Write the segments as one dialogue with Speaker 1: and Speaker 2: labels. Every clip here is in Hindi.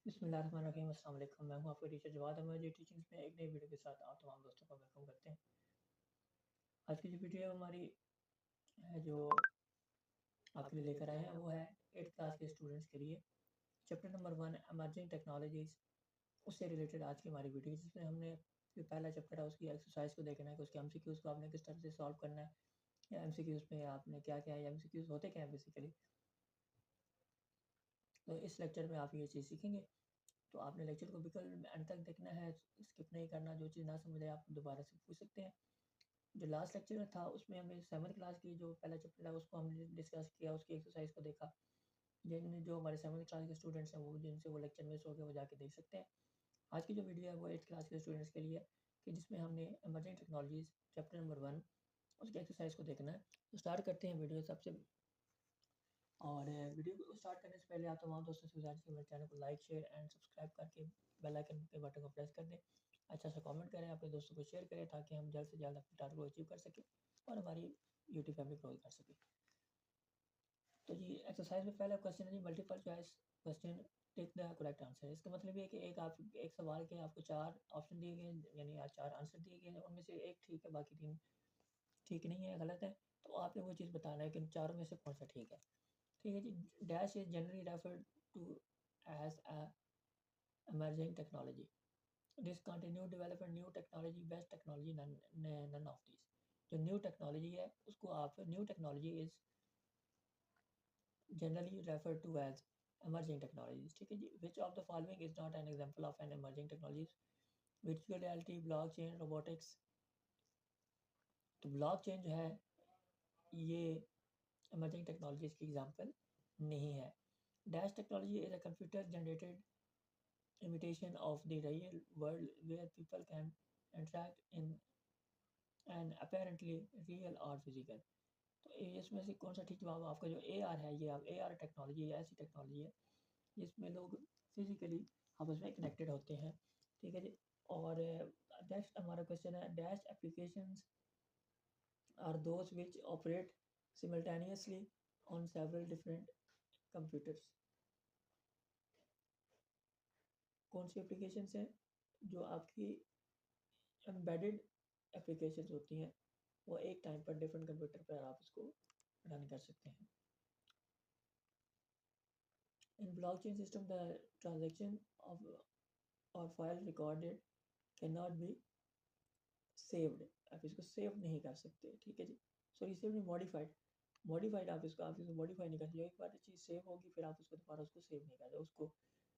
Speaker 1: बिस्मिल्लाहिर्रहमानिर्रहीम। अस्सलाम वालेकुम। मैं हूं आपका टीचर जवाद अहमद जी। टीचिंग्स में एक नई वीडियो के साथ आप तमाम दोस्तों को वेलकम करते हैं। आज की जो वीडियो हमारी है जो आपके लिए लेकर आए हैं वो है 8th क्लास के स्टूडेंट्स के लिए चैप्टर नंबर 1 एमर्जिंग टेक्नोलॉजीज़। उससे रिलेटेड आज की हमारी वीडियो, जिसमें हमने जो पहला चैप्टर है उसकी एक्सरसाइज को देखना है कि उसके एमसीक्यूज़ को आपने किस तरह से सॉल्व करना है, या एमसीक्यूज़ में आपने क्या क्या है, या एमसीक्यूज़ होते क्या हैं बेसिकली। तो इस लेक्चर में आप ये चीज़ सीखेंगे। तो आपने लेक्चर को बिल्कुल एंड तक देखना है, स्किप नहीं करना। जो चीज़ ना समझ आए आप दोबारा से पूछ सकते हैं। जो लास्ट लेक्चर था उसमें हमें 7th क्लास की जो पहला चैप्टर था उसको हमने डिस्कस किया, उसकी एक्सरसाइज को देखा। जिन जो हमारे 7th क्लास के स्टूडेंट्स हैं वो जिनसे वो लेक्चर मिस हो गया वो जाके देख सकते हैं। आज की जो वीडियो है वो 8th क्लास के स्टूडेंट्स के लिए, कि जिसमें हमने एमर्जिंग टेक्नोलॉजीज़ चैप्टर नंबर 1 उसकी एक्सरसाइज को देखना है। तो स्टार्ट करते हैं वीडियो सबसे। और वीडियो को स्टार्ट करने से पहले आप तमाम दोस्तों से गुजारिश है मेरे चैनल को लाइक शेयर एंड सब्सक्राइब करके बेल आइकन के बटन को प्रेस कर दें। अच्छा सा कमेंट करें, अपने दोस्तों को शेयर करें, ताकि हम जल्द से जल्द अपने टारगेट को अचीव कर सकें और हमारी यूट्यूब फैमिली ग्रो कर सके। तो जी एक्सरसाइज में पहला क्वेश्चन है जी multiple choice question, take the correct answer. इसका मतलब ये है कि एक सवाल के आपको 4 ऑप्शन दिए गए, यानी 4 आंसर दिए गए हैं, उनमें से एक ठीक है, बाकी 3 ठीक नहीं है, गलत है। तो आपने वो चीज़ बताना है कि इन चारों में से कौन सा ठीक है। ठीक है जी। Dash is generally referred to as a emerging technology. This continued development new technology, best technology, none of these. जो न्यू टेक्नोलॉजी है उसको आप new technology is generally refer to as emerging technologies। ठीक है जी। Which of the following is not an example of an emerging technologies? virtual reality, blockchain, robotics। तो blockchain जो है ये emerging technologies की एग्जांपल नहीं है। Dash technology is a computer generated imitation of the real world where people can interact in an apparently real or physical। तो इसमें से कौन सा ठीक जवाब आपका जो ए आर है, ये आप ए आर टेक्नोलॉजी है, ऐसी टेक्नोलॉजी है जिसमें लोग फिजिकली आपस में कनेक्टेड होते हैं। ठीक है जी। और नेक्स्ट हमारा क्वेश्चन है dash applications are those which operate simultaneously on several different computers. कौन सी एप्लीकेशंस हैं जो आपकी एम्बेडेड एप्लीकेशंस होती हैं, वो एक टाइम पर डिफरेंट कंप्यूटर पर आप उसको रन कर सकते हैं। In blockchain system the transaction of और file recorded can not be saved. आप इसको सेव नहीं कर सकते। ठीक है जी। सॉरी, सेव नहीं, मॉडिफाइड आप इसको मॉडिफाई नहीं कर सकते। एक बार चीज़ सेव होगी फिर आप उसको दोबारा उसको सेव नहीं कर सकते, उसको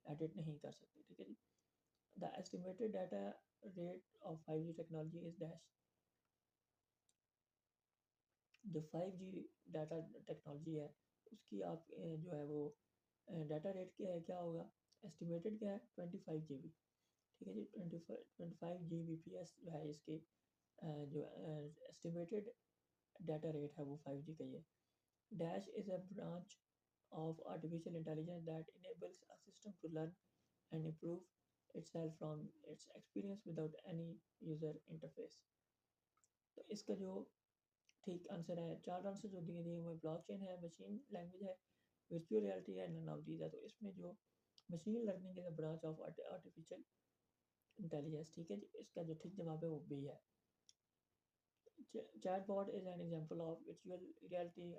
Speaker 1: एडिट नहीं कर सकते। ठीक है जी। The estimated data rate of 5G technology is dash. जो 5G डाटा टेक्नोलॉजी है उसकी आप जो है वो डाटा रेट क्या होगा, एस्टिमेटेड क्या है 25 GB। ठीक है जी। 25 Gbps जो है इसके जो एस्टिमेटेड डाटा रेट है वो 5G का ही है। Dash is a branch of artificial intelligence that enables a system to learn and improve itself from its experience without any user interface. तो इसका जो ठीक आंसर है, 4 आंसर जो दिए हुए ब्लॉकचेन है, मशीन लैंग्वेज है, वर्चुअल रियलिटी है, नन ऑफ दीज है। तो इसमें जो machine learning is a branch of artificial intelligence. ठीक है जी। इसका जो ठीक जवाब है वो बी है। Chatbot is an example of virtual reality,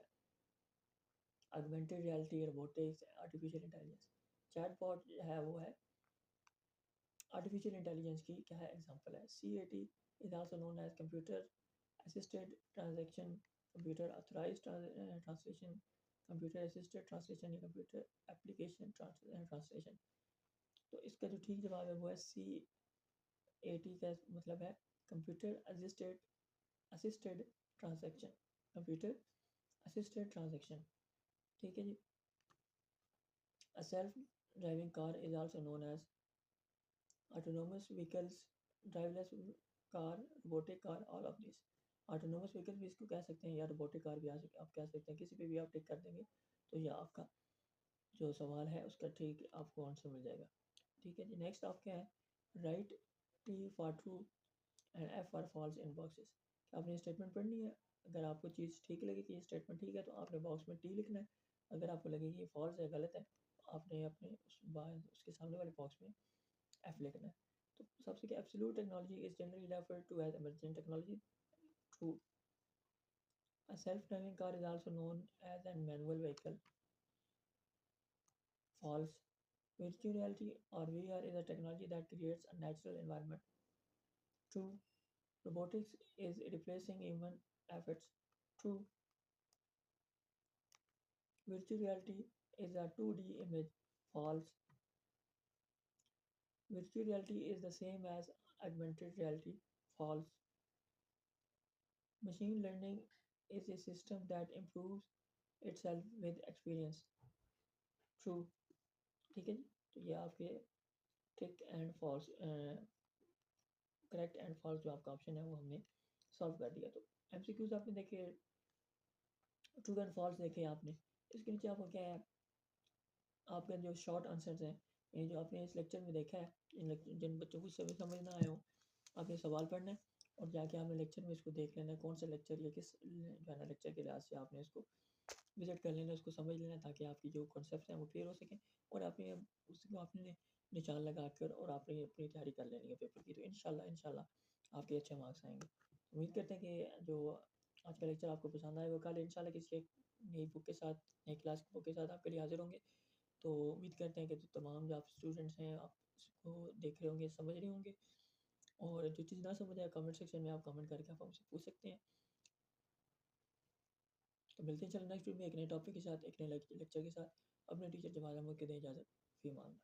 Speaker 1: augmented reality, robotics, artificial intelligence. Chatbot है वो है आर्टिफिशियल इंटेलिजेंस की क्या है एग्जांपल है। CAT is also known as computer assisted transaction, computer authorized translation, computer assisted translation या computer application translation। तो इसका जो ठीक जवाब है वो है CAT का मतलब है computer assisted transaction, computer assisted transaction. ठीक है जी। A self driving car is also known as autonomous vehicles, driverless car, robotic car, all of these। Autonomous vehicle भी इसको कह सकते हैं या रोबोटिक कार भी आप कह सकते हैं, किसी पे भी आप टिक कर देंगे तो ये आपका जो सवाल है उसका ठीक आपको आंसर मिल जाएगा। ठीक है जी। नेक्स्ट आप क्या है right T for true and F for falls in boxes. आपने स्टेटमेंट पढ़नी है। अगर आपको चीज़ ठीक लगे कि ये स्टेटमेंट ठीक है तो आपने बॉक्स में T लिखना है। अगर आपको लगे कि ये फॉल्स है, गलत है, तो आपने अपने उसके सामने वाले बॉक्स में एफ लिखना है। तो सबसे क्या, absolute technology is generally referred to as emergent technology. True. A self-driving car is also known as a manual vehicle. False. Virtual reality or VR is a technology that creates a natural environment. True. Robotics is replacing human efforts. True. Virtual reality is a 2D image. False. Virtual reality is the same as augmented reality. False. Machine learning is a system that improves itself with experience. True. ठीक है जी, तो ये आपके tick and false, correct and false जो आपका ऑप्शन है वो हमने सॉल्व कर दिया। तो एमसीक्यूज आपने देखे, ट्रू एंड फॉल्स देखे आपने, इसके नीचे आपको क्या है, आपके जो शॉर्ट आंसर्स हैं, ये जो आपने इस लेक्चर में देखा है, जिन बच्चों को सभी समझ ना आए हो, आपने सवाल पढ़ना है और जाके आपने लेक्चर में इसको देख लेना है, कौन सा लेक्चर या किस जो है ना लेक्चर के लिहाज से आपने इसको विजिट कर लेना, उसको समझ लेना, ताकि आपकी जो कॉन्सेप्ट हैं वो क्लियर हो सकें और आपने उसको आपने निशान लगा कर और आपने अपनी तैयारी कर लेनी है पेपर की। तो इंशाल्लाह आपके अच्छे मार्क्स आएंगे। उम्मीद करते हैं कि जो आज का लेक्चर आपको पसंद आएगा। कल इंशाल्लाह किसी एक नई बुक के साथ, नई क्लास की बुक के साथ आपके लिए हाजिर होंगे। तो उम्मीद करते हैं कि तमाम जो आप स्टूडेंट्स हैं आप इसको देख रहे होंगे, समझ रहे होंगे, और जो चीज़ ना समझ आए कमेंट सेक्शन में आप कमेंट करके आप हमसे पूछ सकते हैं। तो मिलते हैं चलो नेक्स्ट वीक में एक नए टॉपिक के साथ, एक नए लेक्चर के साथ। अपने टीचर जवाब के दें इजाज़त। फी मान।